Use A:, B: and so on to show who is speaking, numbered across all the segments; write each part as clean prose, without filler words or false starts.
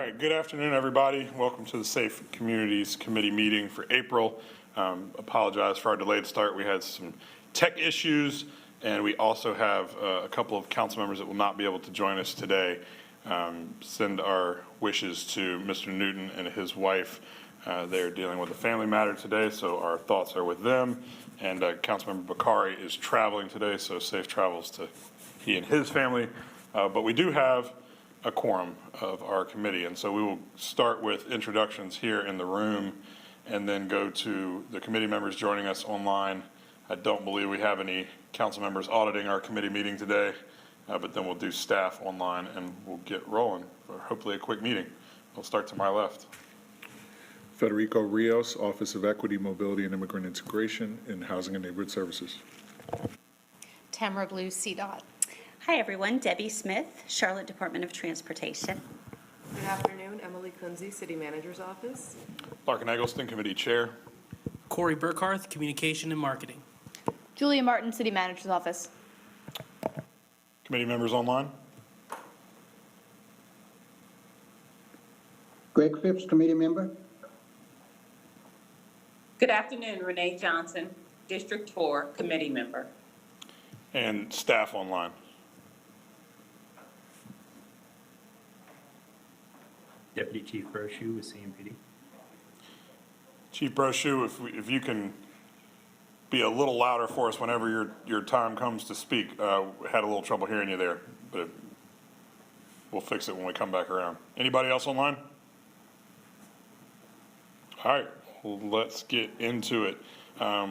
A: right, good afternoon, everybody. Welcome to the Safe Communities Committee meeting for April. Apologize for our delayed start. We had some tech issues, and we also have a couple of council members that will not be able to join us today. Send our wishes to Mr. Newton and his wife. They're dealing with a family matter today, so our thoughts are with them. And Councilmember Bakari is traveling today, so safe travels to he and his family. But we do have a quorum of our committee, and so we will start with introductions here in the room and then go to the committee members joining us online. I don't believe we have any council members auditing our committee meeting today, but then we'll do staff online and we'll get rolling for hopefully a quick meeting. We'll start to my left.
B: Federico Rios, Office of Equity, Mobility, and Immigrant Integration in Housing and Neighborhood Services.
C: Tamara Blue, CDOT.
D: Hi, everyone. Debbie Smith, Charlotte Department of Transportation.
E: Good afternoon. Emily Kunze, City Manager's Office.
A: Larkin Eggleston, Committee Chair.
F: Corey Burkharth, Communication and Marketing.
G: Julia Martin, City Manager's Office.
A: Committee members online.
H: Greg Phipps, Committee Member.
I: Good afternoon, Renee Johnson, District 4 Committee Member.
A: And staff online.
J: Deputy Chief Brochu with CMPD.
A: Chief Brochu, if you can be a little louder for us whenever your time comes to speak. Had a little trouble hearing you there, but we'll fix it when we come back around. Anybody else online? All right, well, let's get into it.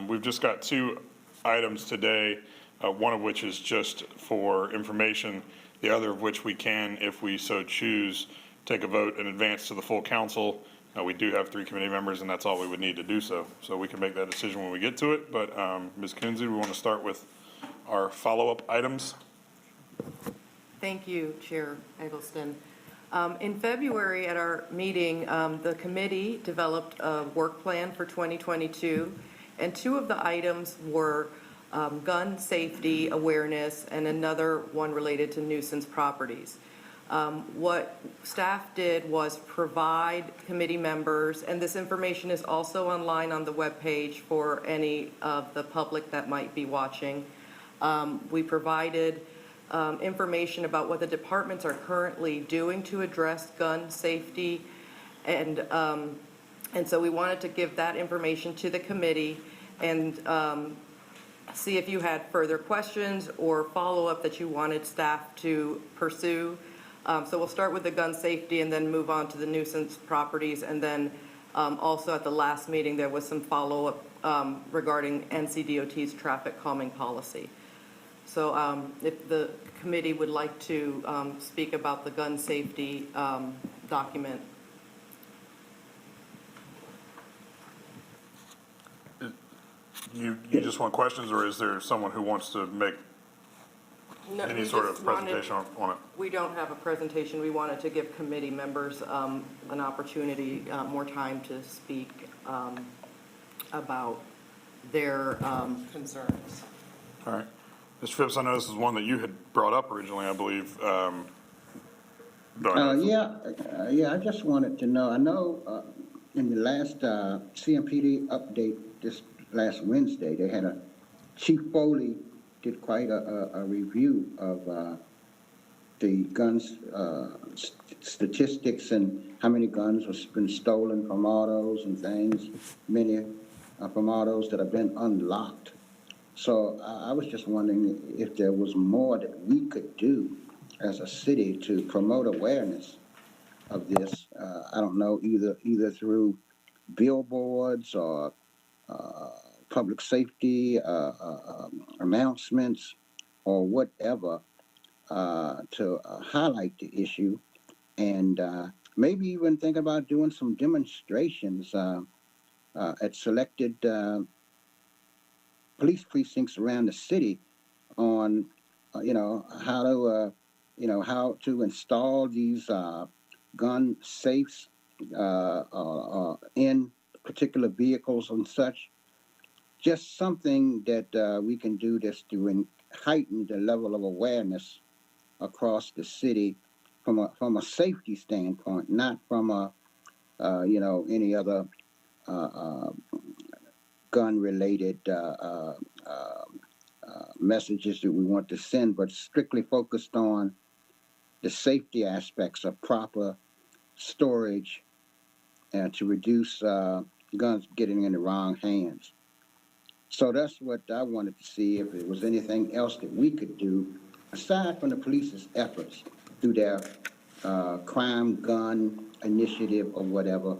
A: We've just got two items today, one of which is just for information, the other of which we can, if we so choose, take a vote and advance to the full council. We do have 3 committee members, and that's all we would need to do so. So we can make that decision when we get to it. But Ms. Kunze, we want to start with our follow-up items.
E: Thank you, Chair Eggleston. In February at our meeting, the committee developed a work plan for 2022, and 2 of the items were gun safety awareness and another one related to nuisance properties. What staff did was provide committee members, and this information is also online on the webpage for any of the public that might be watching. We provided information about what the departments are currently doing to address gun safety, and so we wanted to give that information to the committee and see if you had further questions or follow-up that you wanted staff to pursue. So we'll start with the gun safety and then move on to the nuisance properties. And then also at the last meeting, there was some follow-up regarding NCDOT's traffic calming policy. So if the committee would like to speak about the gun safety document.
A: You just want questions, or is there someone who wants to make any sort of presentation on it?
E: We don't have a presentation. We wanted to give committee members an opportunity, more time to speak about their concerns.
A: All right. Mr. Phipps, I know this is one that you had brought up originally, I believe.
H: Yeah, I just wanted to know, I know in the last CMPD update this last Wednesday, they had Chief Foley did quite a review of the guns statistics and how many guns have been stolen from autos and things, many from autos that have been unlocked. So I was just wondering if there was more that we could do as a city to promote awareness of this. I don't know, either through billboards or public safety announcements or whatever to highlight the issue, and maybe even think about doing some demonstrations at selected police precincts around the city on how to install these gun safes in particular vehicles and such. Just something that we can do just to heighten the level of awareness across the city from a safety standpoint, not from a, any other, gun-related, messages that we want to send, but strictly focused on the safety aspects of proper storage and to reduce guns getting in the wrong hands. So that's what I wanted to see, if there was anything else that we could do, aside from the police's efforts through their crime gun initiative or whatever,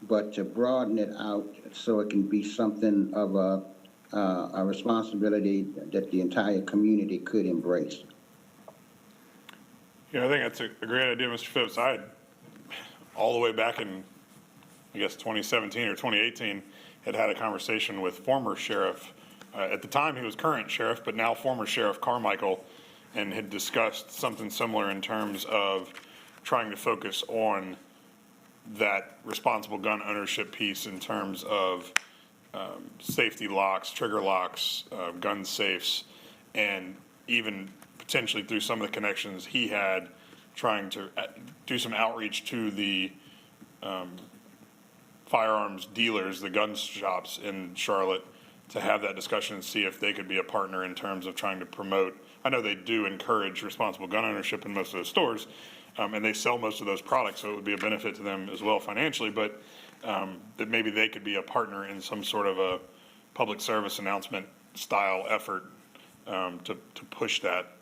H: but to broaden it out so it can be something of a responsibility that the entire community could embrace.
A: Yeah, I think that's a great idea, Mr. Phipps. I had, all the way back in, I guess, 2017 or 2018, had a conversation with former sheriff. At the time, he was current sheriff, but now former Sheriff Carmichael, and had discussed something similar in terms of trying to focus on that responsible gun ownership piece in terms of safety locks, trigger locks, gun safes, and even potentially through some of the connections he had, trying to do some outreach to the firearms dealers, the gun shops in Charlotte, to have that discussion and see if they could be a partner in terms of trying to promote. I know they do encourage responsible gun ownership in most of those stores, and they sell most of those products, so it would be a benefit to them as well financially, but that maybe they could be a partner in some sort of a public service announcement style effort to push that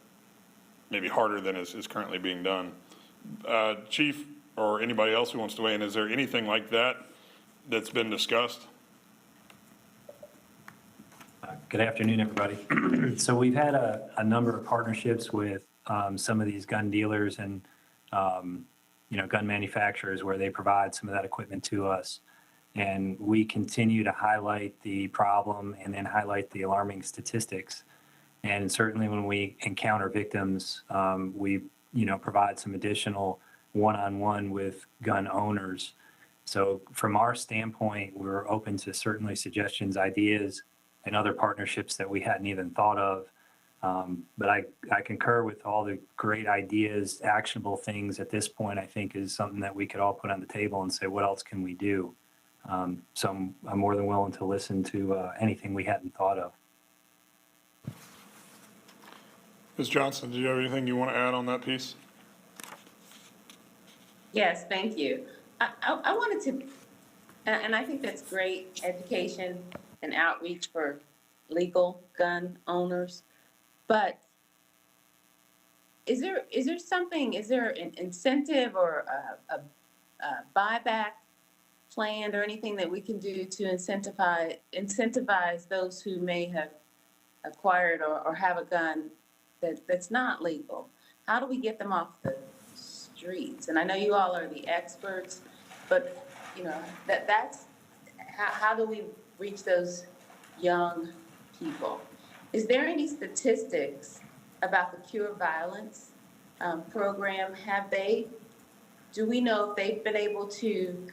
A: maybe harder than is currently being done. Chief, or anybody else who wants to weigh in, is there anything like that that's been discussed?
J: Good afternoon, everybody. So we've had a number of partnerships with some of these gun dealers and, gun manufacturers where they provide some of that equipment to us. And we continue to highlight the problem and then highlight the alarming statistics. And certainly when we encounter victims, we, provide some additional one-on-one with gun owners. So from our standpoint, we're open to certainly suggestions, ideas, and other partnerships that we hadn't even thought of. But I concur with all the great ideas, actionable things at this point, I think is something that we could all put on the table and say, what else can we do? So I'm more than willing to listen to anything we hadn't thought of.
A: Ms. Johnson, do you have anything you want to add on that piece?
I: Yes, thank you. I wanted to, and I think that's great education and outreach for legal gun owners. But is there an incentive or a buyback plan or anything that we can do to incentivize those who may have acquired or have a gun that's not legal? How do we get them off the streets? And I know you all are the experts, but that's how do we reach those young people? Is there any statistics about the Cure Violence program? Do we know if they've been able to,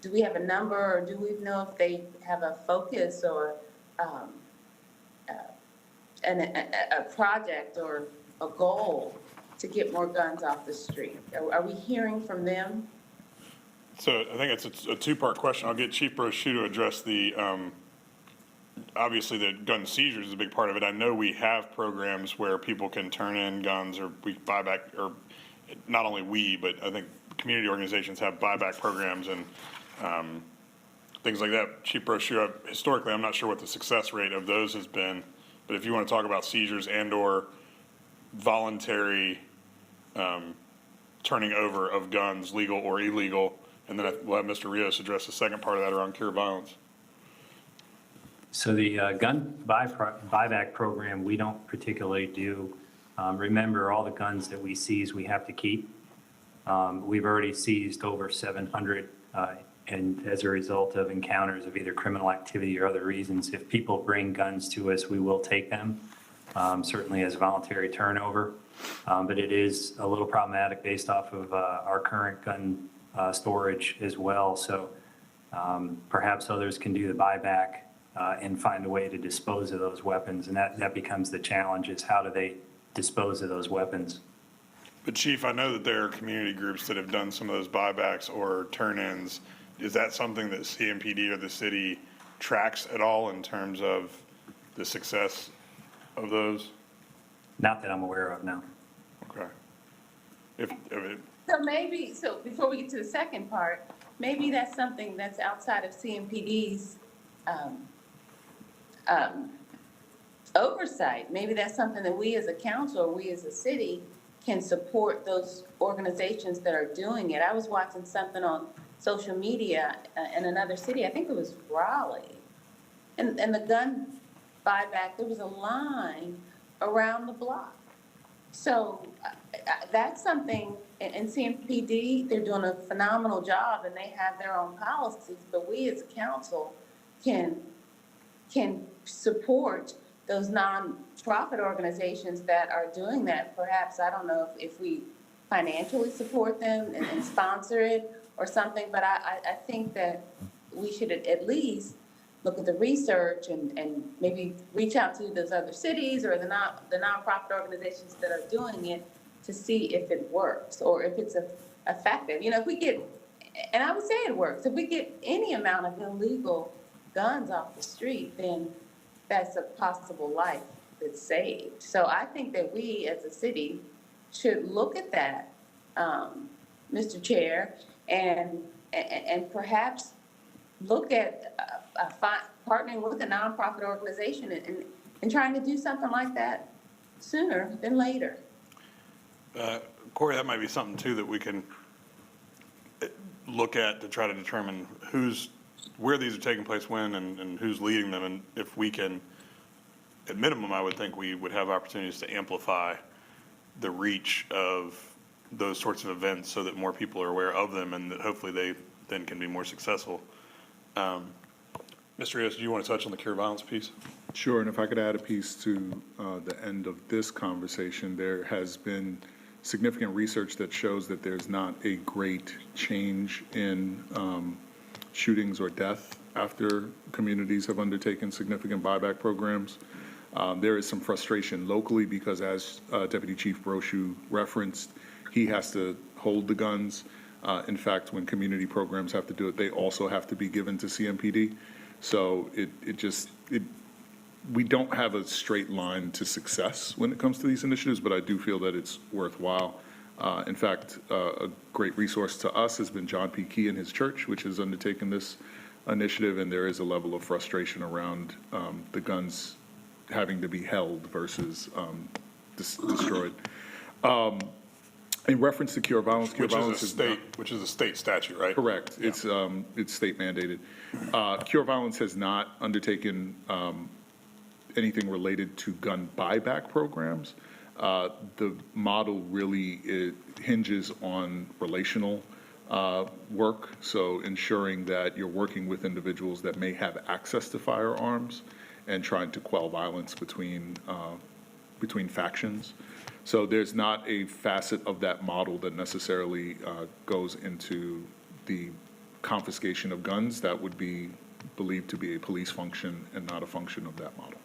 I: do we have a number, or do we know if they have a focus or a project or a goal to get more guns off the street? Are we hearing from them?
A: So I think it's a two-part question. I'll get Chief Brochu to address the, obviously the gun seizures is a big part of it. I know we have programs where people can turn in guns, or we buy back, or not only we, but I think community organizations have buyback programs and things like that. Chief Brochu, historically, I'm not sure what the success rate of those has been, but if you want to talk about seizures and or voluntary turning over of guns, legal or illegal, and then we'll have Mr. Rios address the second part of that around Cure Violence.
J: So the gun buyback program, we don't particularly do. Remember, all the guns that we seize, we have to keep. We've already seized over 700, and as a result of encounters of either criminal activity or other reasons, if people bring guns to us, we will take them, certainly as voluntary turnover. But it is a little problematic based off of our current gun storage as well. So perhaps others can do the buyback and find a way to dispose of those weapons. And that becomes the challenge, is how do they dispose of those weapons?
A: But Chief, I know that there are community groups that have done some of those buybacks or turn-ins. Is that something that CMPD or the city tracks at all in terms of the success of those?
J: Not that I'm aware of, no.
A: Okay. If it,
I: So maybe, so before we get to the second part, maybe that's something that's outside of CMPD's oversight. Maybe that's something that we as a council or we as a city can support those organizations that are doing it. I was watching something on social media in another city, I think it was Raleigh. And the gun buyback, there was a line around the block. So that's something, and CMPD, they're doing a phenomenal job and they have their own policies, but we as a council can support those nonprofit organizations that are doing that. Perhaps, I don't know if we financially support them and sponsor it or something, but I think that we should at least look at the research and maybe reach out to those other cities or the nonprofit organizations that are doing it to see if it works or if it's effective. You know, if we get, and I would say it works, if we get any amount of illegal guns off the street, then that's a possible life that's saved. So I think that we as a city should look at that, Mr. Chair, and perhaps look at partnering with a nonprofit organization and trying to do something like that sooner than later.
A: Corey, that might be something too that we can look at to try to determine where these are taking place when and who's leading them. And if we can, at minimum, I would think we would have opportunities to amplify the reach of those sorts of events so that more people are aware of them and that hopefully they then can be more successful. Mr. Rios, do you want to touch on the cure violence piece?
B: Sure, and if I could add a piece to the end of this conversation, there has been significant research that shows that there's not a great change in shootings or death after communities have undertaken significant buyback programs. There is some frustration locally because, as Deputy Chief Brochu referenced, he has to hold the guns. In fact, when community programs have to do it, they also have to be given to CMPD. So we don't have a straight line to success when it comes to these initiatives, but I do feel that it's worthwhile. In fact, a great resource to us has been John P. Key and his church, which has undertaken this initiative, and there is a level of frustration around the guns having to be held versus destroyed. In reference to cure violence,
A: Which is a state statute, right?
B: Correct.
A: Yeah.
B: It's state mandated. Cure Violence has not undertaken anything related to gun buyback programs. The model really hinges on relational work, so ensuring that you're working with individuals that may have access to firearms and trying to quell violence between factions. So there's not a facet of that model that necessarily goes into the confiscation of guns. That would be believed to be a police function and not a function of that model.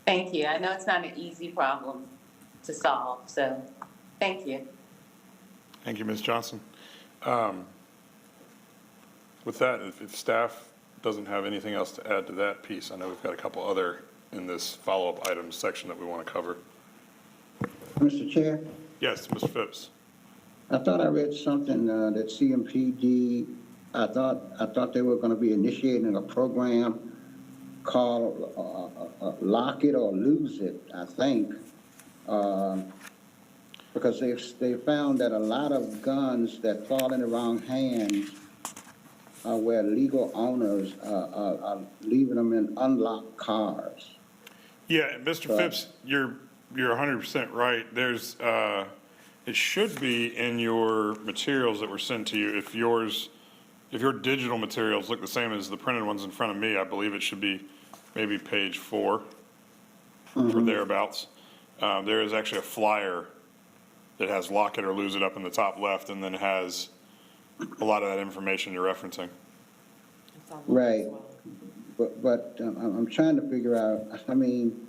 I: Thank you. I know it's not an easy problem to solve, so thank you.
A: Thank you, Ms. Johnson. With that, if staff doesn't have anything else to add to that piece, I know we've got a couple other in this follow-up items section that we want to cover.
H: Mr. Chair,
A: Yes, Mr. Phipps.
H: I thought I read something that CMPD, I thought they were going to be initiating a program called Lock It or Lose It, I think, because they found that a lot of guns that fall in the wrong hands where legal owners are leaving them in unlocked cars.
A: Yeah, and Mr. Phipps, you're 100% right. There's, it should be in your materials that were sent to you. If your digital materials look the same as the printed ones in front of me, I believe it should be maybe page 4 or thereabouts. There is actually a flyer that has Lock It or Lose It up in the top left, and then has a lot of that information you're referencing.
H: Right. But I'm trying to figure out, I mean,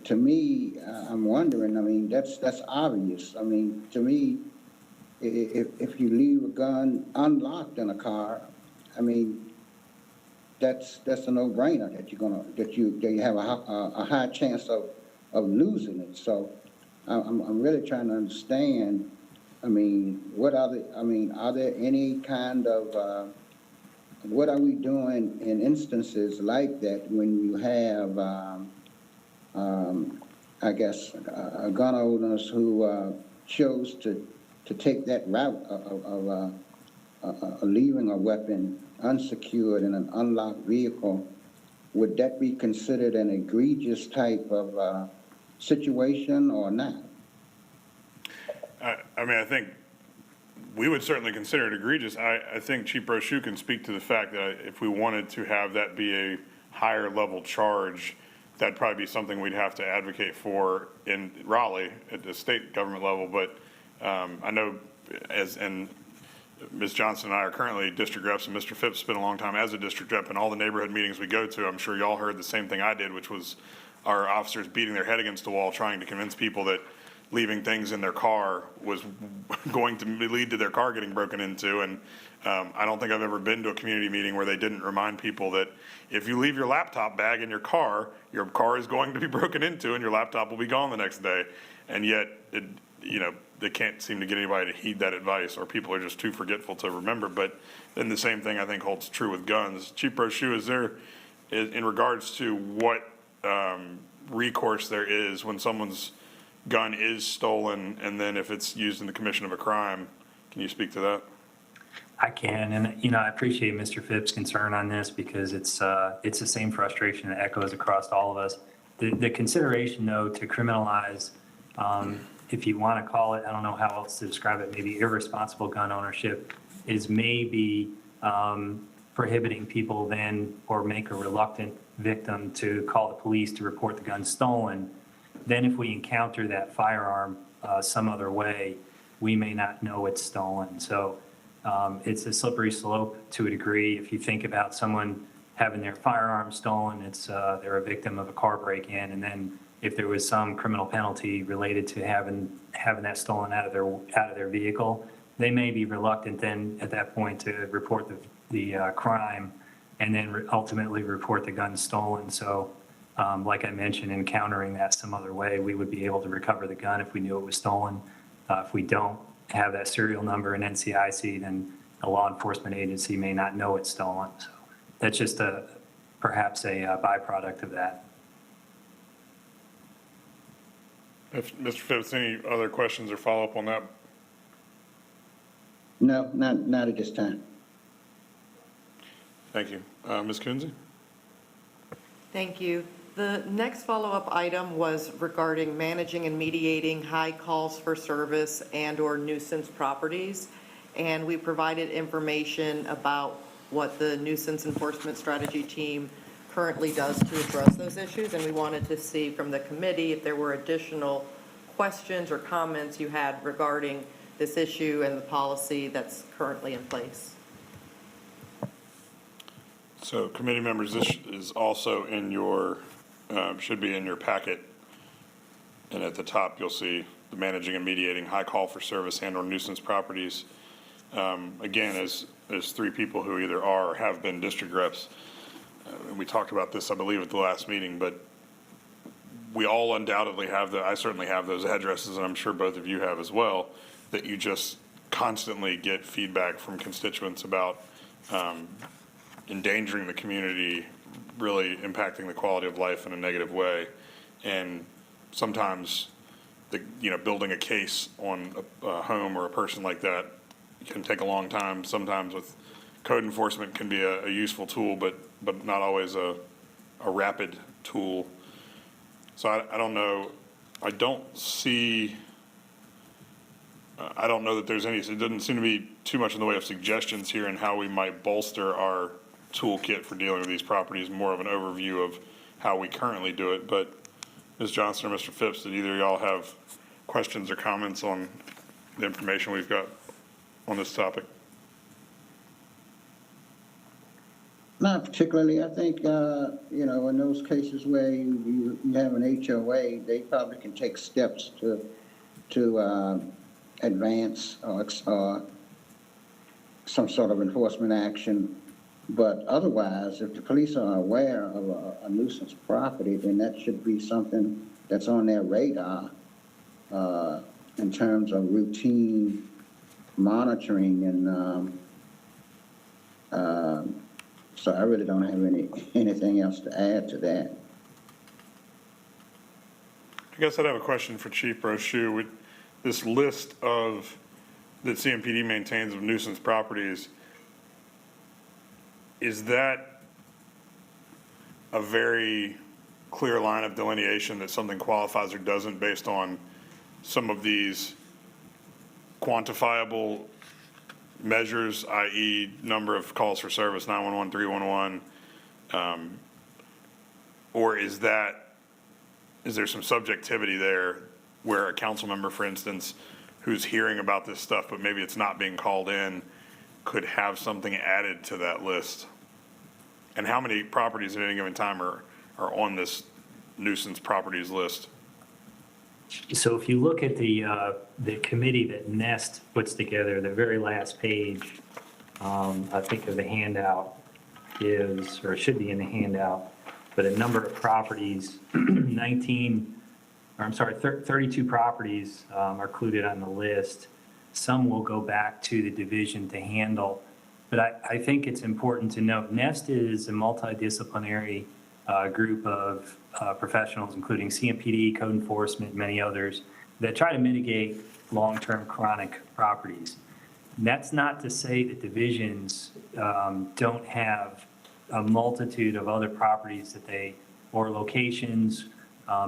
H: to me, I'm wondering, I mean, that's obvious. I mean, to me, if you leave a gun unlocked in a car, I mean, that's a no-brainer that that you have a high chance of losing it. So I'm really trying to understand, I mean, are there any kind of, what are we doing in instances like that when you have, I guess, gun owners who chose to take that route of leaving a weapon unsecured in an unlocked vehicle? Would that be considered an egregious type of situation or not?
A: I mean, I think we would certainly consider it egregious. I think Chief Brochu can speak to the fact that if we wanted to have that be a higher level charge, that'd probably be something we'd have to advocate for in Raleigh at the state government level. But I know and Ms. Johnson and I are currently district reps, and Mr. Phipps spent a long time as a district rep, and all the neighborhood meetings we go to, I'm sure y'all heard the same thing I did, which was our officers beating their head against the wall trying to convince people that leaving things in their car was going to lead to their car getting broken into. And I don't think I've ever been to a community meeting where they didn't remind people that if you leave your laptop bag in your car is going to be broken into and your laptop will be gone the next day. And yet, they can't seem to get anybody to heed that advice, or people are just too forgetful to remember. But then the same thing I think holds true with guns. Chief Brochu, is there, in regards to what recourse there is when someone's gun is stolen, and then if it's used in the commission of a crime, can you speak to that?
J: I can, and I appreciate Mr. Phipps' concern on this because it's the same frustration that echoes across all of us. The consideration, though, to criminalize, if you want to call it, I don't know how else to describe it, maybe irresponsible gun ownership, is maybe prohibiting people then, or make a reluctant victim to call the police to report the gun stolen. Then if we encounter that firearm some other way, we may not know it's stolen. So it's a slippery slope to a degree. If you think about someone having their firearm stolen, they're a victim of a car break-in, and then if there was some criminal penalty related to having that stolen out of their vehicle, they may be reluctant then at that point to report the crime, and then ultimately report the gun stolen. So like I mentioned, encountering that some other way, we would be able to recover the gun if we knew it was stolen. If we don't have that serial number in NCIC, then a law enforcement agency may not know it's stolen. So that's just perhaps a byproduct of that.
A: If Mr. Phipps, any other questions or follow-up on that?
H: No, not at this time.
A: Thank you. Ms. Coonsey?
E: Thank you. The next follow-up item was regarding managing and mediating high calls for service and/or nuisance properties. And we provided information about what the nuisance enforcement strategy team currently does to address those issues. And we wanted to see from the committee if there were additional questions or comments you had regarding this issue and the policy that's currently in place.
A: So committee members, this is also in your, should be in your packet. And at the top, you'll see the managing and mediating high call for service and/or nuisance properties. Again, as three people who either are or have been district reps, we talked about this, I believe, at the last meeting, but we all undoubtedly have I certainly have those addresses, and I'm sure both of you have as well, that you just constantly get feedback from constituents about endangering the community, really impacting the quality of life in a negative way. And sometimes, building a case on a home or a person like that can take a long time. Sometimes with code enforcement can be a useful tool, but not always a rapid tool. So I don't know. I don't know that there's it doesn't seem to be too much in the way of suggestions here in how we might bolster our toolkit for dealing with these properties, more of an overview of how we currently do it. But Ms. Johnson or Mr. Phipps, did either of y'all have questions or comments on the information we've got on this topic?
H: Not particularly. I think, in those cases where you have an HOA, they probably can take steps to advance or some sort of enforcement action. But otherwise, if the police are aware of a nuisance property, then that should be something that's on their radar in terms of routine monitoring and so I really don't have anything else to add to that.
A: I guess I'd have a question for Chief Brochu. With this list of, that CMPD maintains of nuisance properties, is that a very clear line of delineation that something qualifies or doesn't based on some of these quantifiable measures, i.e. number of calls for service, 911, 311, or is there some subjectivity there where a council member, for instance, who's hearing about this stuff, but maybe it's not being called in, could have something added to that list? And how many properties at any given time are on this nuisance properties list?
J: So if you look at the committee that Nest puts together, the very last page, I think of the handout is, or it should be in the handout, but a number of properties, 32 properties are included on the list. Some will go back to the division to handle. But I think it's important to note, Nest is a multidisciplinary group of professionals, including CMPD, code enforcement, many others, that try to mitigate long-term chronic properties. And that's not to say that divisions don't have a multitude of other properties that or locations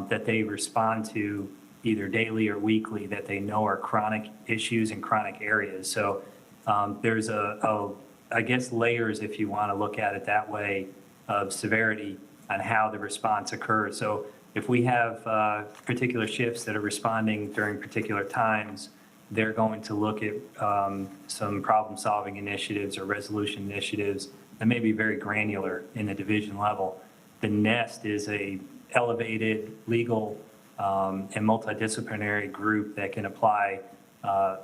J: that they respond to either daily or weekly that they know are chronic issues in chronic areas. So there's I guess layers, if you want to look at it that way, of severity on how the response occurs. So if we have particular shifts that are responding during particular times, they're going to look at some problem-solving initiatives or resolution initiatives that may be very granular in the division level. The Nest is a elevated legal and multidisciplinary group that can apply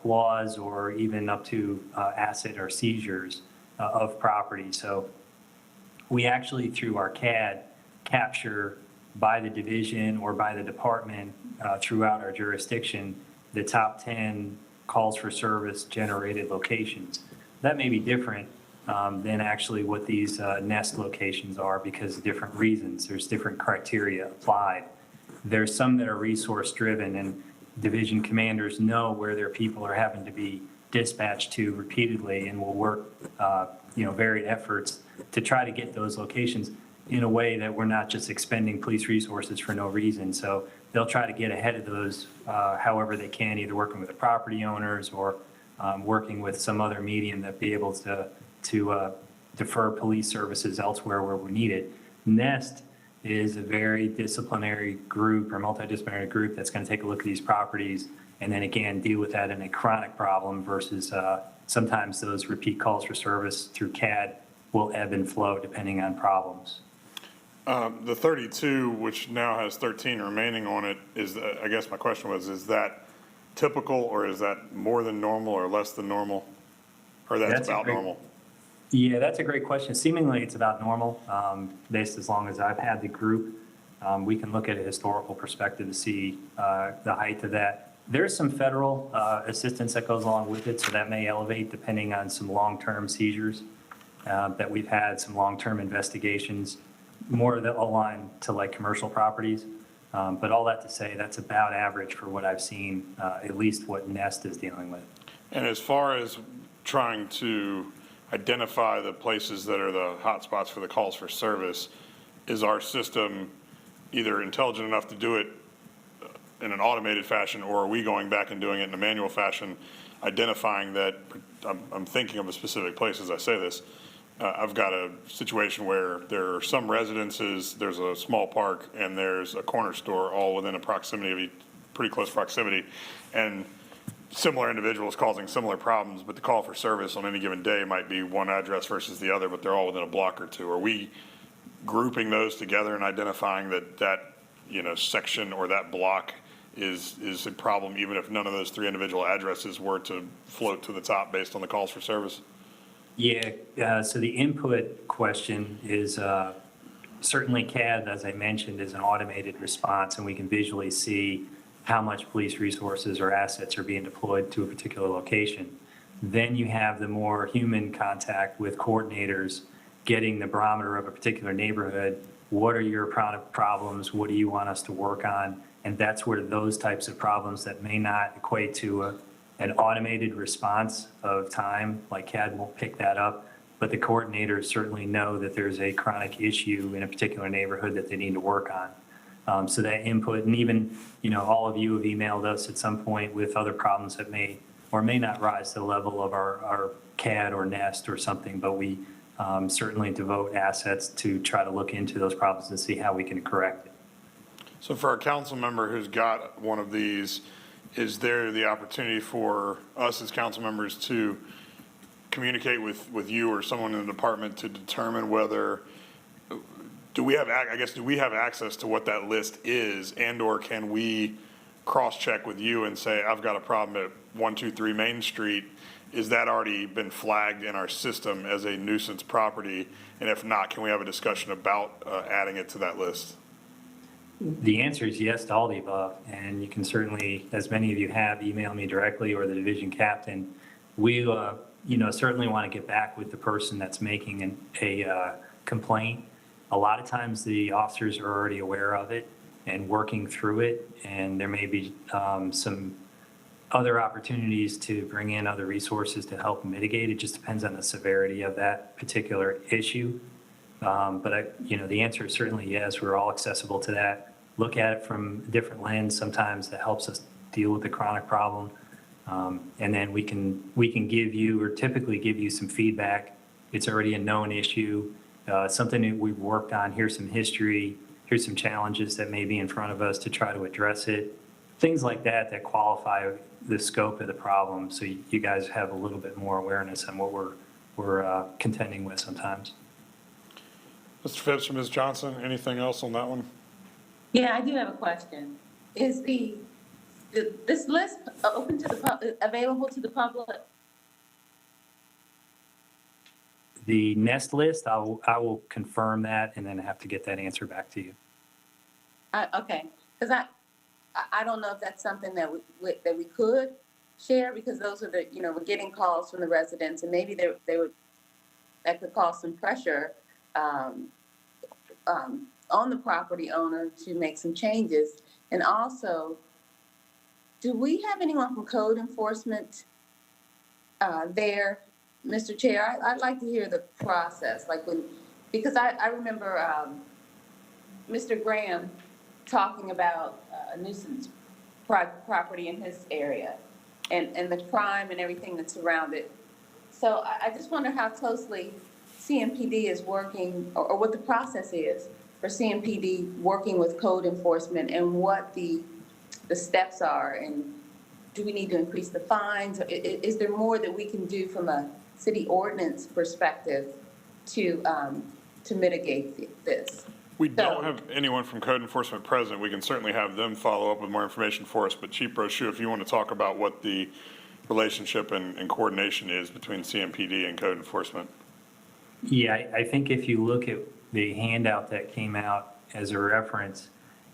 J: laws or even up to asset or seizures of property. So we actually, through our CAD, capture by the division or by the department throughout our jurisdiction the top 10 calls for service generated locations. That may be different than actually what these Nest locations are because of different reasons. There's different criteria applied. There's some that are resource driven, and division commanders know where their people are having to be dispatched to repeatedly and will work varied efforts to try to get those locations in a way that we're not just expending police resources for no reason. So they'll try to get ahead of those however they can, either working with the property owners or working with some other medium that be able to defer police services elsewhere where we're needed. Nest is a very disciplinary group or multidisciplinary group that's going to take a look at these properties and then again deal with that in a chronic problem versus sometimes those repeat calls for service through CAD will ebb and flow depending on problems.
A: The 32, which now has 13 remaining on it, I guess my question was, is that typical or is that more than normal or less than normal? Or that's about normal?
J: Yeah, that's a great question. Seemingly it's about normal, based as long as I've had the group. We can look at a historical perspective to see the height of that. There's some federal assistance that goes along with it, so that may elevate depending on some long-term seizures that we've had, some long-term investigations, more that align to like commercial properties. But all that to say, that's about average for what I've seen, at least what Nest is dealing with.
A: And as far as trying to identify the places that are the hotspots for the calls for service, is our system either intelligent enough to do it in an automated fashion, or are we going back and doing it in a manual fashion, identifying that, I'm thinking of a specific place as I say this, I've got a situation where there are some residences, there's a small park, and there's a corner store all within a proximity of pretty close proximity. And similar individuals causing similar problems, but the call for service on any given day might be one address versus the other, but they're all within a block or two. Are we grouping those together and identifying that section or that block is a problem, even if none of those 3 individual addresses were to float to the top based on the calls for service?
J: Yeah, so the input question is certainly CAD, as I mentioned, is an automated response, and we can visually see how much police resources or assets are being deployed to a particular location. Then you have the more human contact with coordinators getting the barometer of a particular neighborhood. What are your problems? What do you want us to work on? And that's where those types of problems that may not equate to an automated response of time, like CAD won't pick that up, but the coordinators certainly know that there's a chronic issue in a particular neighborhood that they need to work on. So that input, and even, all of you have emailed us at some point with other problems that may or may not rise to the level of our CAD or Nest or something, but we certainly devote assets to try to look into those problems and see how we can correct it.
A: So for a council member who's got one of these, is there the opportunity for us as council members to communicate with you or someone in the department to determine whether, do we have access to what that list is, and/or can we cross-check with you and say, I've got a problem at 123 Main Street? Is that already been flagged in our system as a nuisance property? And if not, can we have a discussion about adding it to that list?
J: The answer is yes to all the above, and you can certainly, as many of you have, email me directly or the division captain. We, certainly want to get back with the person that's making a complaint. A lot of times the officers are already aware of it and working through it, and there may be some other opportunities to bring in other resources to help mitigate. It just depends on the severity of that particular issue. But the answer is certainly yes. We're all accessible to that. Look at it from a different lens. Sometimes that helps us deal with the chronic problem. And then we can give you, or typically give you, some feedback. It's already a known issue, something that we've worked on. Here's some history. Here's some challenges that may be in front of us to try to address it. Things like that qualify the scope of the problem, so you guys have a little bit more awareness on what we're contending with sometimes.
A: Mr. Phipps or Ms. Johnson, anything else on that one?
I: Yeah, I do have a question. Is this list open to the available to the public?
J: The Nest list, I will confirm that and then have to get that answer back to you.
I: Okay, because I don't know if that's something that we could share, because those are we're getting calls from the residents, and maybe that could cause some pressure on the property owner to make some changes. And also, do we have anyone from code enforcement there, Mr. Chair? I'd like to hear the process, because I remember Mr. Graham talking about a nuisance property in his area and the crime and everything that's around it. So I just wonder how closely CMPD is working, or what the process is for CMPD working with code enforcement, and what the steps are, and do we need to increase the fines? Is there more that we can do from a city ordinance perspective to mitigate this?
A: We don't have anyone from code enforcement present. We can certainly have them follow up with more information for us, but Chief Brochu, if you want to talk about what the relationship and coordination is between CMPD and code enforcement.
J: Yeah, I think if you look at the handout that came out as a reference,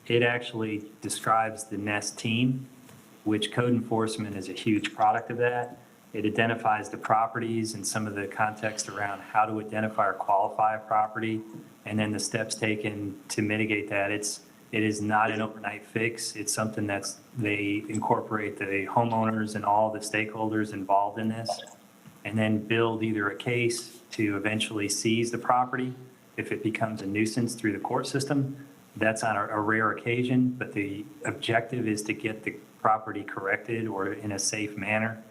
J: it actually describes the Nest team, which code enforcement is a huge product of that. It identifies the properties and some of the context around how to identify or qualify a property, and then the steps taken to mitigate that. It is not an overnight fix. It's something they incorporate the homeowners and all the stakeholders involved in this, and then build either a case to eventually seize the property if it becomes a nuisance through the court system. That's on a rare occasion, but the objective is to get the property corrected or in a safe manner,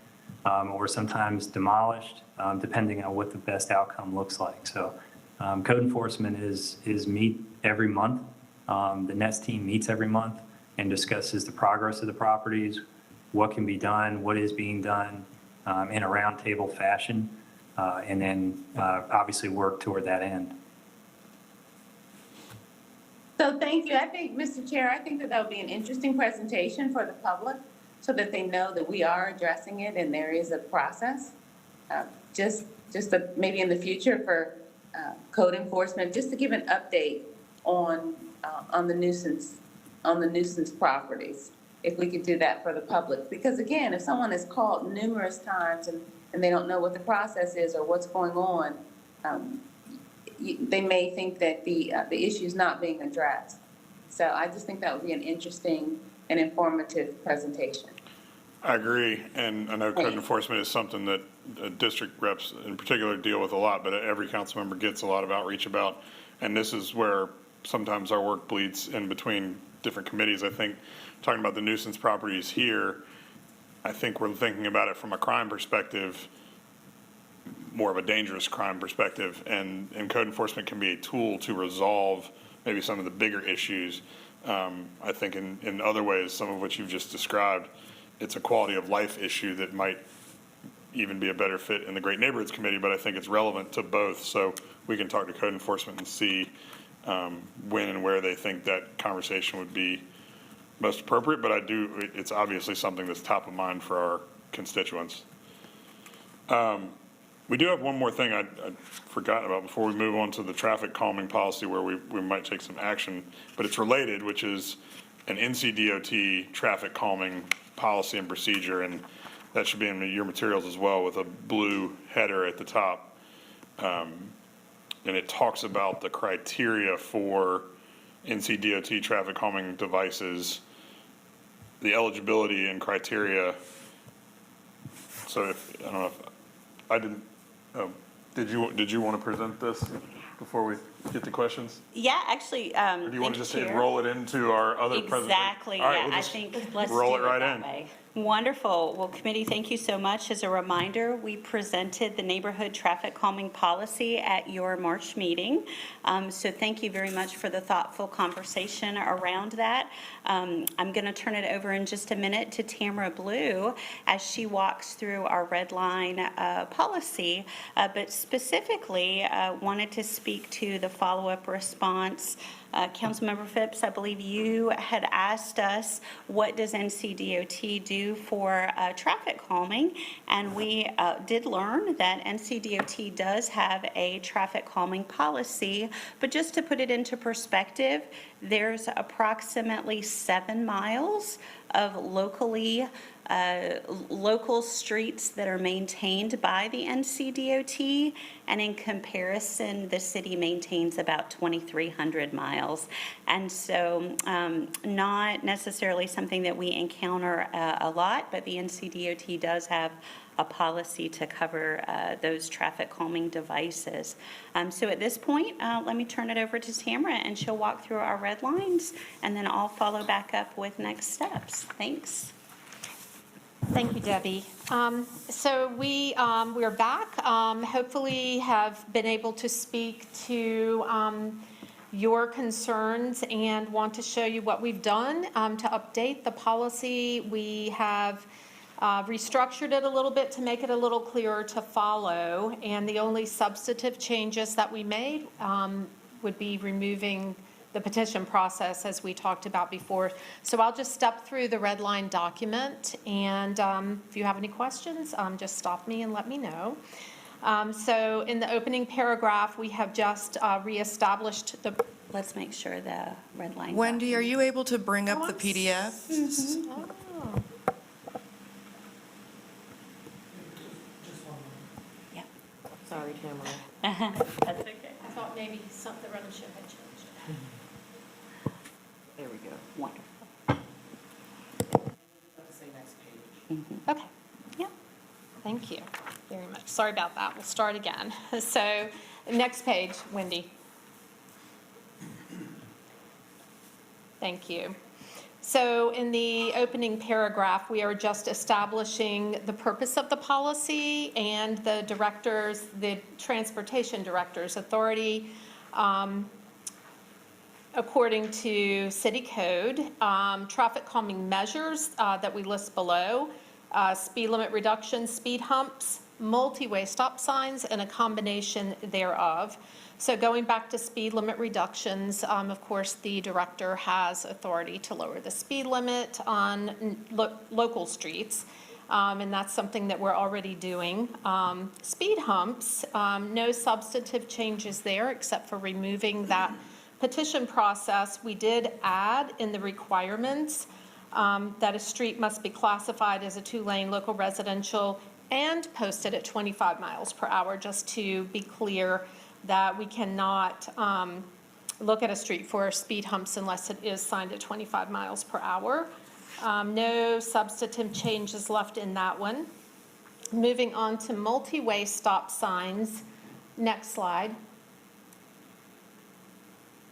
J: or sometimes demolished, depending on what the best outcome looks like. So code enforcement is meet every month. The Nest team meets every month and discusses the progress of the properties. what can be done, what is being done in a roundtable fashion, and then obviously work toward that end.
I: So thank you. I think, Mr. Chair, I think that would be an interesting presentation for the public so that they know that we are addressing it and there is a process. Maybe in the future for code enforcement, just to give an update on the nuisance properties, if we could do that for the public. Because again, if someone is called numerous times and they don't know what the process is or what's going on, they may think that the issue is not being addressed. So I just think that would be an interesting and informative presentation.
A: I agree, and I know code enforcement is something that district reps in particular deal with a lot, but every council member gets a lot of outreach about, and this is where sometimes our work bleeds in between different committees. I think, talking about the nuisance properties here, I think we're thinking about it from a crime perspective, more of a dangerous crime perspective, and code enforcement can be a tool to resolve maybe some of the bigger issues. I think in other ways, some of which you've just described, it's a quality of life issue that might even be a better fit in the Great Neighborhoods Committee, but I think it's relevant to both. So we can talk to code enforcement and see when and where they think that conversation would be most appropriate. But it's obviously something that's top of mind for our constituents. We do have one more thing I'd forgotten about before we move on to the traffic calming policy where we might take some action, but it's related, which is an NCDOT traffic calming policy and procedure, and that should be in your materials as well with a blue header at the top. And it talks about the criteria for NCDOT traffic calming devices, the eligibility and criteria. So I don't know if I didn't, did you want to present this before we get to questions?
D: Yeah, actually,
A: Or do you want to just roll it into our other presentation?
D: Exactly,
A: All right,
D: yeah,
A: we'll
D: I
A: just
D: think let's
A: roll
D: do
A: it right
D: that
A: in.
D: way. Wonderful. Well, committee, thank you so much. As a reminder, we presented the neighborhood traffic calming policy at your March meeting. So thank you very much for the thoughtful conversation around that. I'm going to turn it over in just a minute to Tamara Blue as she walks through our red line policy, but specifically wanted to speak to the follow-up response. Councilmember Phipps, I believe you had asked us, what does NCDOT do for traffic calming? And we did learn that NCDOT does have a traffic calming policy, but just to put it into perspective, there's approximately 7 miles of local streets that are maintained by the NCDOT, and in comparison, the city maintains about 2,300 miles. And so not necessarily something that we encounter a lot, but the NCDOT does have a policy to cover those traffic calming devices. So at this point, let me turn it over to Tamara, and she'll walk through our red lines, and then I'll follow back up with next steps. Thanks.
C: Thank you, Debbie. So we are back. Hopefully have been able to speak to your concerns and want to show you what we've done to update the policy. We have restructured it a little bit to make it a little clearer to follow, and the only substantive changes that we made would be removing the petition process, as we talked about before. So I'll just step through the red line document, and if you have any questions, just stop me and let me know. So in the opening paragraph, we have just reestablished the...
D: Let's make sure the red line.
E: Wendy, are you able to bring up the
C: I'm
E: PDF?
C: Oh.
D: Yeah.
E: Sorry, Tamara.
D: That's okay.
C: I thought maybe the relationship had changed.
E: There we go.
D: Wonderful.
C: Okay, yeah, thank you very much. Sorry about that, we'll start again. So, next page, Wendy. Thank you. So in the opening paragraph, we are just establishing the purpose of the policy and the directors, the transportation directors' authority according to city code, traffic calming measures that we list below, speed limit reduction, speed humps, multi-way stop signs, and a combination thereof. So going back to speed limit reductions, of course, the director has authority to lower the speed limit on local streets, and that's something that we're already doing. Speed humps, no substantive changes there except for removing that petition process. We did add in the requirements that a street must be classified as a 2-lane local residential and posted at 25 miles per hour, just to be clear that we cannot look at a street for speed humps unless it is signed at 25 miles per hour. No substantive changes left in that one. Moving on to multi-way stop signs. Next slide.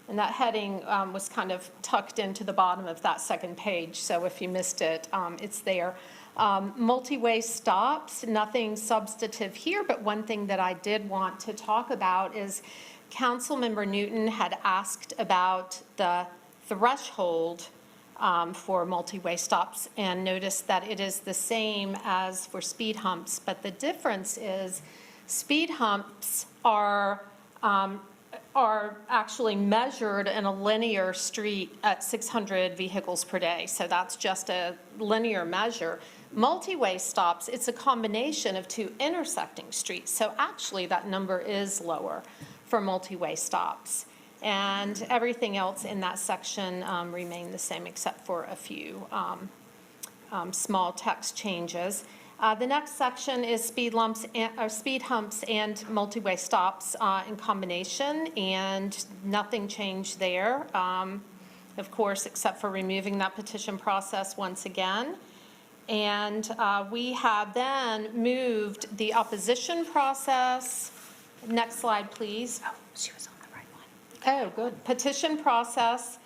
C: And that heading was kind of tucked into the bottom of that second page, so if you missed it, it's there. Multi-way stops, nothing substantive here, but one thing that I did want to talk about is Councilmember Newton had asked about the threshold for multi-way stops and noticed that it is the same as for speed humps, but the difference is speed humps are actually measured in a linear street at 600 vehicles per day. So that's just a linear measure. Multi-way stops, it's a combination of two intersecting streets. So actually that number is lower for multi-way stops. And everything else in that section remained the same except for a few small text changes. The next section is speed humps and multi-way stops in combination, and nothing changed there, of course, except for removing that petition process once again. And we have then moved the opposition process. Next slide, please.
D: Oh, she was on the right one.
C: Oh, good. Petition process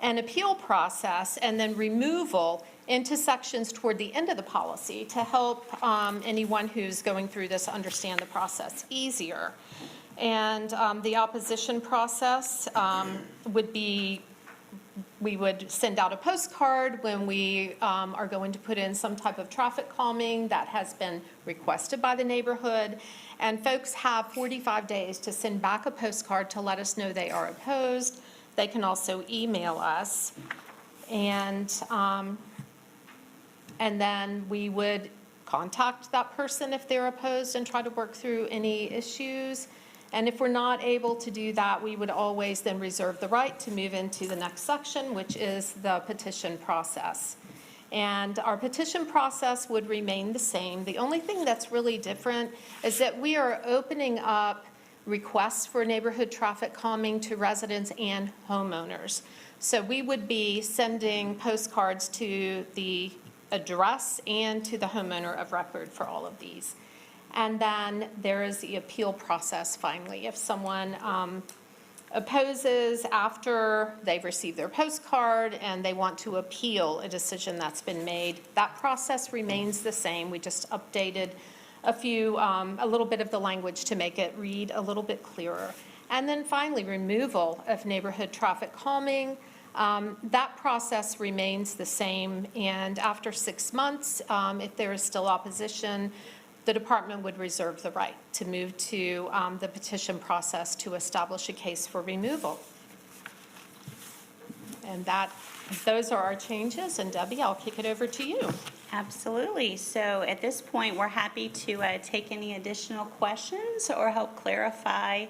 C: and appeal process, and then removal into sections toward the end of the policy to help anyone who's going through this understand the process easier. And the opposition process would be, we would send out a postcard when we are going to put in some type of traffic calming that has been requested by the neighborhood. And folks have 45 days to send back a postcard to let us know they are opposed. They can also email us. And then we would contact that person if they're opposed and try to work through any issues. And if we're not able to do that, we would always then reserve the right to move into the next section, which is the petition process. And our petition process would remain the same. The only thing that's really different is that we are opening up requests for neighborhood traffic calming to residents and homeowners. So we would be sending postcards to the address and to the homeowner of record for all of these. And then there is the appeal process finally. If someone opposes after they've received their postcard and they want to appeal a decision that's been made, that process remains the same. We just updated a little bit of the language to make it read a little bit clearer. And then finally, removal of neighborhood traffic calming. That process remains the same, and after 6 months, if there is still opposition, the department would reserve the right to move to the petition process to establish a case for removal. And those are our changes, and Debbie, I'll kick it over to you.
D: Absolutely. So at this point, we're happy to take any additional questions or help clarify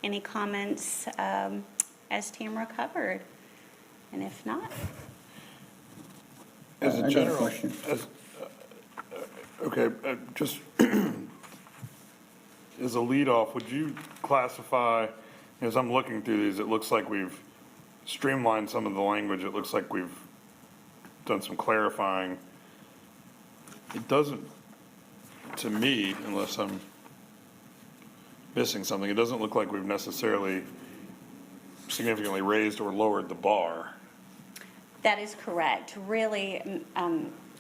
D: any comments as Tamara covered. And if not,
A: As
H: I
A: a
H: got a
A: general,
H: question.
A: just as a lead-off, would you classify, as I'm looking through these, it looks like we've streamlined some of the language. It looks like we've done some clarifying. It doesn't, to me, unless I'm missing something, it doesn't look like we've necessarily significantly raised or lowered the bar.
D: that is correct. Really,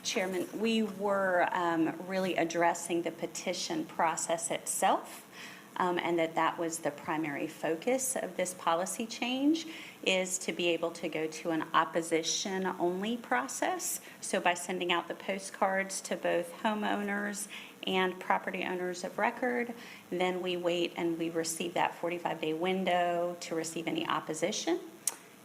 D: Chairman, we were really addressing the petition process itself. and that was the primary focus of this policy change, is to be able to go to an opposition-only process. So by sending out the postcards to both homeowners and property owners of record, then we wait and we receive that 45-day window to receive any opposition.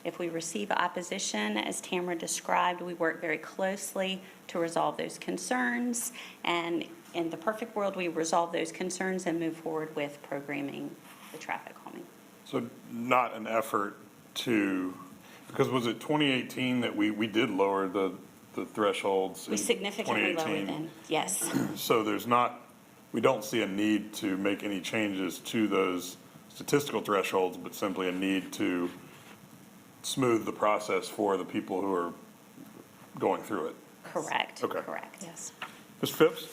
D: If we receive opposition, as Tamara described, we work very closely to resolve those concerns. And in the perfect world, we resolve those concerns and move forward with programming the traffic calming.
A: So not an effort to, because was it 2018 that we did lower the thresholds?
D: We
A: in
D: significantly lower
A: 2018?
D: than, yes.
A: So there's not, we don't see a need to make any changes to those statistical thresholds, but simply a need to smooth the process for the people who are going through it.
D: Correct.
A: Okay.
D: Correct.
C: Yes.
A: Mr. Phipps?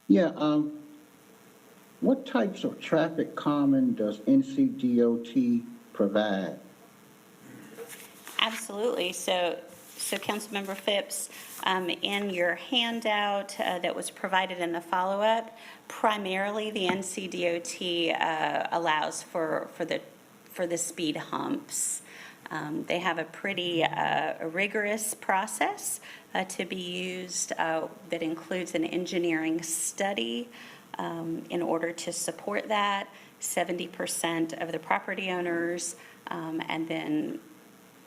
H: Yeah, what types of traffic calming does NCDOT provide?
D: Absolutely. So Councilmember Phipps, in your handout that was provided in the follow-up, primarily the NCDOT allows for the speed humps. They have a pretty rigorous process to be used that includes an engineering study in order to support that, 70% of the property owners, and then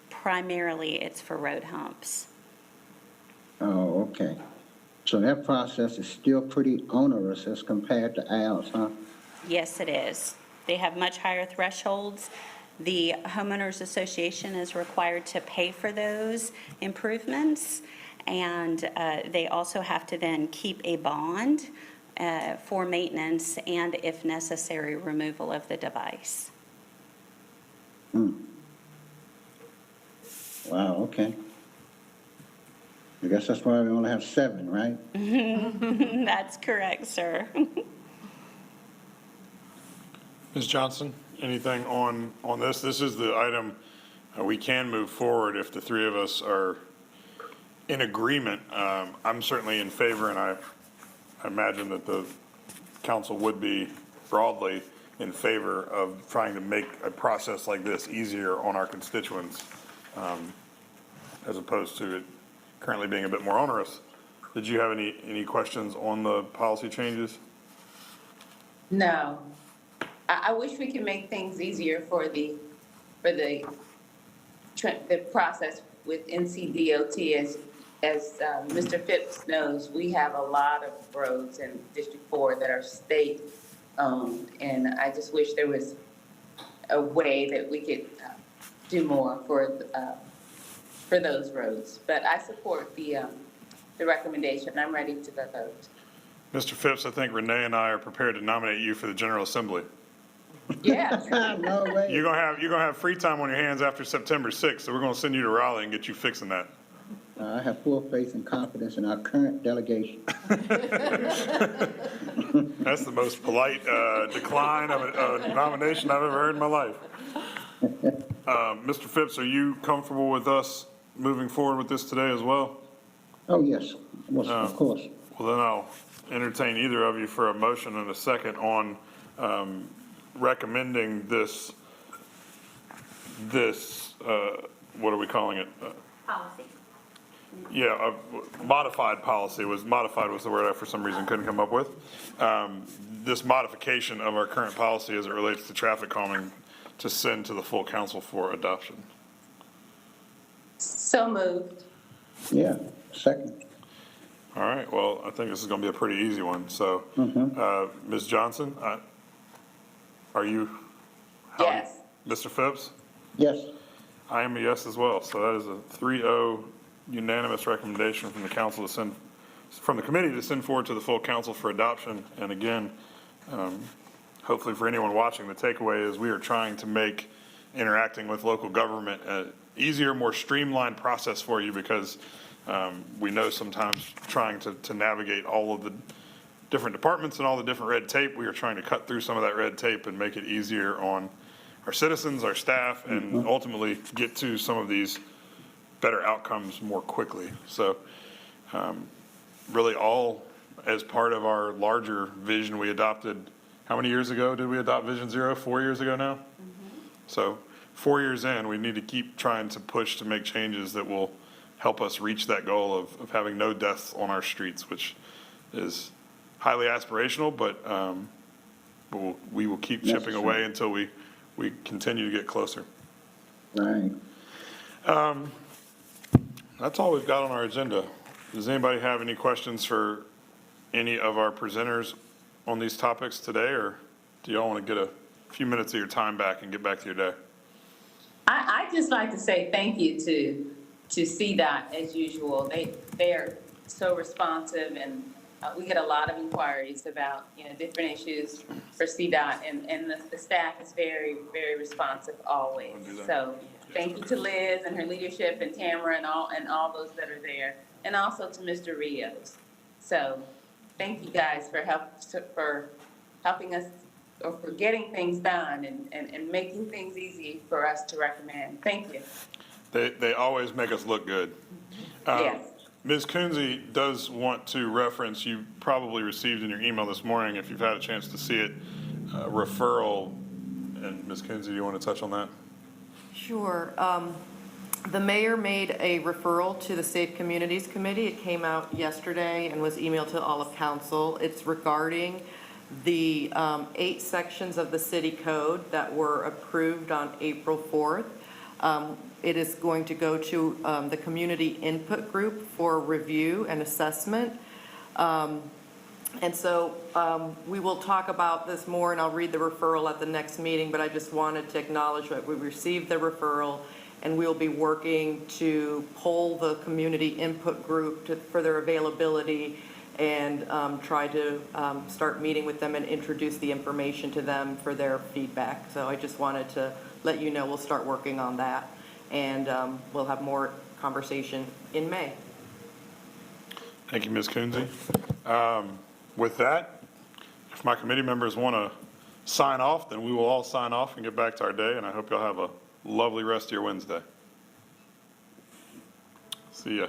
D: primarily it's for road humps.
H: Oh, okay. So that process is still pretty onerous as compared to ours, huh?
D: Yes, it is. They have much higher thresholds. The homeowners association is required to pay for those improvements, and they also have to then keep a bond for maintenance and, if necessary, removal of the device.
H: Wow, okay. I guess that's why we only have 7, right?
D: That's correct, sir.
A: Ms. Johnson, anything on this? This is the item we can move forward if the three of us are in agreement. I'm certainly in favor, and I imagine that the council would be broadly in favor of trying to make a process like this easier on our constituents, as opposed to it currently being a bit more onerous. Did you have any questions on the policy changes?
I: No. I wish we could make things easier for the process with NCDOT. As Mr. Phipps knows, we have a lot of roads in District 4 that are state-owned, and I just wish there was a way that we could do more for those roads. But I support the recommendation. I'm ready to vote.
A: Mr. Phipps, I think Renee and I are prepared to nominate you for the General Assembly.
I: Yeah.
H: No way.
A: You're gonna have free time on your hands after September 6th, so we're gonna send you to Raleigh and get you fixing that.
H: I have full faith and confidence in our current delegation.
A: That's the most polite decline of a nomination I've ever heard in my life. Mr. Phipps, are you comfortable with us moving forward with this today as well?
H: Oh, yes, of course.
A: Well, then I'll entertain either of you for a motion and a second on recommending this, what are we calling it?
D: Policy.
A: Yeah, modified policy modified was the word I for some reason couldn't come up with. This modification of our current policy as it relates to traffic calming to send to the full council for adoption.
I: So moved.
H: Yeah, second.
A: All right, well, I think this is going to be a pretty easy one. So, Ms. Johnson, are you?
I: Yes.
A: Mr. Phipps?
H: Yes.
A: I am a yes as well. So that is a 3-0 unanimous recommendation from the council to send, from the committee to send forward to the full council for adoption. And again, hopefully for anyone watching, the takeaway is we are trying to make interacting with local government an easier, more streamlined process for you, because we know sometimes trying to navigate all of the different departments and all the different red tape, we are trying to cut through some of that red tape and make it easier on our citizens, our staff, and ultimately get to some of these better outcomes more quickly. So really all as part of our larger vision, we adopted, how many years ago did we adopt Vision Zero? 4 years ago now? So 4 years in, we need to keep trying to push to make changes that will help us reach that goal of having no deaths on our streets, which is highly aspirational, but we will keep chipping away until we continue to get closer.
H: Right.
A: That's all we've got on our agenda. Does anybody have any questions for any of our presenters on these topics today, or do y'all want to get a few minutes of your time back and get back to your day?
I: I just like to say thank you to CDOT as usual. They are so responsive, and we get a lot of inquiries about, different issues for CDOT, and the staff is very, very responsive always. So thank you to Liz and her leadership, and Tamara and all those that are there, and also to Mr. Rios. So thank you guys for helping us, or for getting things done and making things easy for us to recommend. Thank you.
A: They always make us look good.
I: Yes.
A: Ms. Coonsey does want to reference, you probably received in your email this morning, if you've had a chance to see it, referral. And Ms. Coonsey, do you want to touch on that?
E: Sure. The mayor made a referral to the Safe Communities Committee. It came out yesterday and was emailed to all of council. It's regarding the 8 sections of the city code that were approved on April 4th. It is going to go to the community input group for review and assessment. And so we will talk about this more, and I'll read the referral at the next meeting, but I just wanted to acknowledge that we received the referral, and we'll be working to poll the community input group for their availability, and try to start meeting with them and introduce the information to them for their feedback. So I just wanted to let you know we'll start working on that, and we'll have more conversation in May.
A: Thank you, Ms. Coonsey. With that, if my committee members want to sign off, then we will all sign off and get back to our day, and I hope you'll have a lovely rest of your Wednesday. See ya.